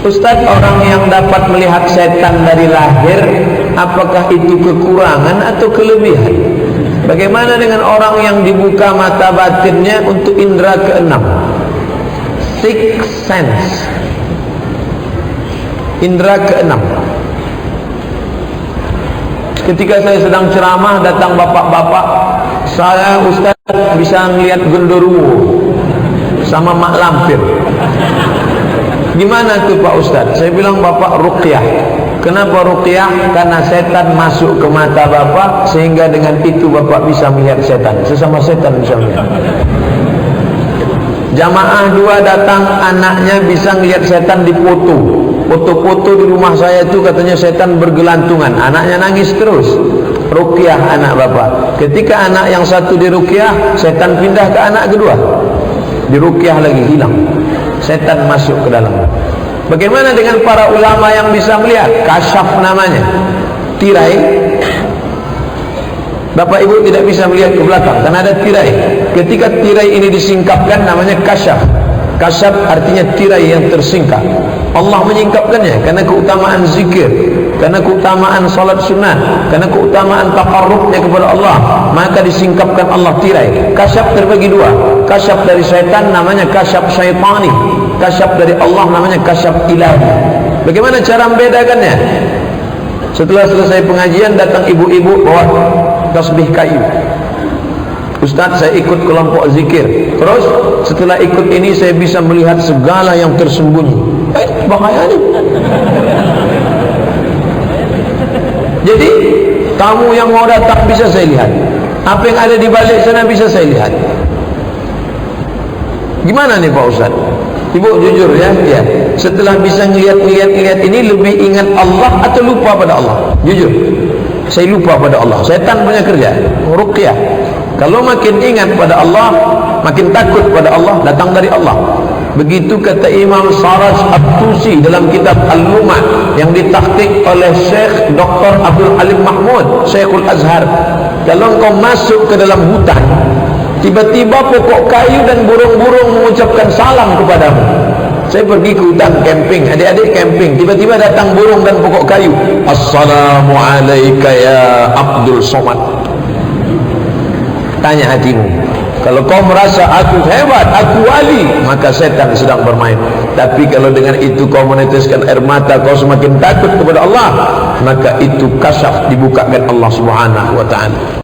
Ustaz, orang yang dapat melihat setan dari lahir, apakah itu kekurangan atau kelebihan? Bagaimana dengan orang yang dibuka mata batinnya untuk indera keenam? Sixth sense, indera keenam. Ketika saya sedang ceramah, datang bapak-bapak, saya Ustaz bisa melihat genderuwo sama mak lampir. Gimana tuh Pak Ustaz? Saya bilang, Bapak ruqyah. Kenapa ruqyah? Karena setan masuk ke mata Bapak, sehingga dengan itu Bapak bisa melihat setan. Sesama setan bisa melihat. Jamaah 2 datang, anaknya bisa melihat setan di foto. Foto-foto di rumah saya itu katanya setan bergelantungan. Anaknya nangis terus. Ruqyah anak Bapak. Ketika anak yang satu di ruqyah, setan pindah ke anak kedua. Di ruqyah lagi, hilang. Setan masuk ke dalam. Bagaimana dengan para ulama yang bisa melihat? Kasyaf namanya. Tirai. Bapak ibu tidak bisa melihat ke belakang karena ada tirai. Ketika tirai ini disingkapkan namanya kasyaf. Kasyaf artinya tirai yang tersingkap. Allah menyingkapkannya karena keutamaan zikir, karena keutamaan salat sunat, karena keutamaan taqarrubnya kepada Allah, maka disingkapkan Allah tirai. Kasyaf terbagi 2. Kasyaf dari syaitan namanya kasyaf syaitani, kasyaf dari Allah namanya kasyaf ilahi. Bagaimana cara membedakannya? Setelah selesai pengajian, datang ibu-ibu bawa tasbih kayu. Ustaz, saya ikut kelompok zikir. Terus setelah ikut ini saya bisa melihat segala yang tersembunyi. Bahaya nih. Jadi tamu yang mau datang bisa saya lihat. Apa yang ada di balik sana bisa saya lihat. Gimana nih Pak Ustaz? Ibu jujur ya, ya. Setelah bisa ngelihat ini, lebih ingat Allah atau lupa pada Allah? Jujur, saya lupa pada Allah. Setan punya kerja ruqyah. Kalau makin ingat pada Allah, makin takut pada Allah, datang dari Allah. Begitu kata Imam Saraj At-Tusi dalam kitab Al-Lumah yang ditakhtik oleh Syekh Dr. Abdul Alim Mahmud, Syekhul Azhar. Kalau engkau masuk ke dalam hutan, tiba-tiba pokok kayu dan burung-burung mengucapkan salam kepadamu. Saya pergi ke hutan camping, adik-adik camping, tiba-tiba datang burung dan pokok kayu. Assalamualaikum ya Abdul Somad. Tanya hatimu. Kalau kau merasa aku hebat, aku wali, maka setan sedang bermain. Tapi kalau dengan itu kau meneteskan air mata, kau semakin takut kepada Allah, maka itu kasyaf dibukakan Allah Subhanahu wa ta'ala.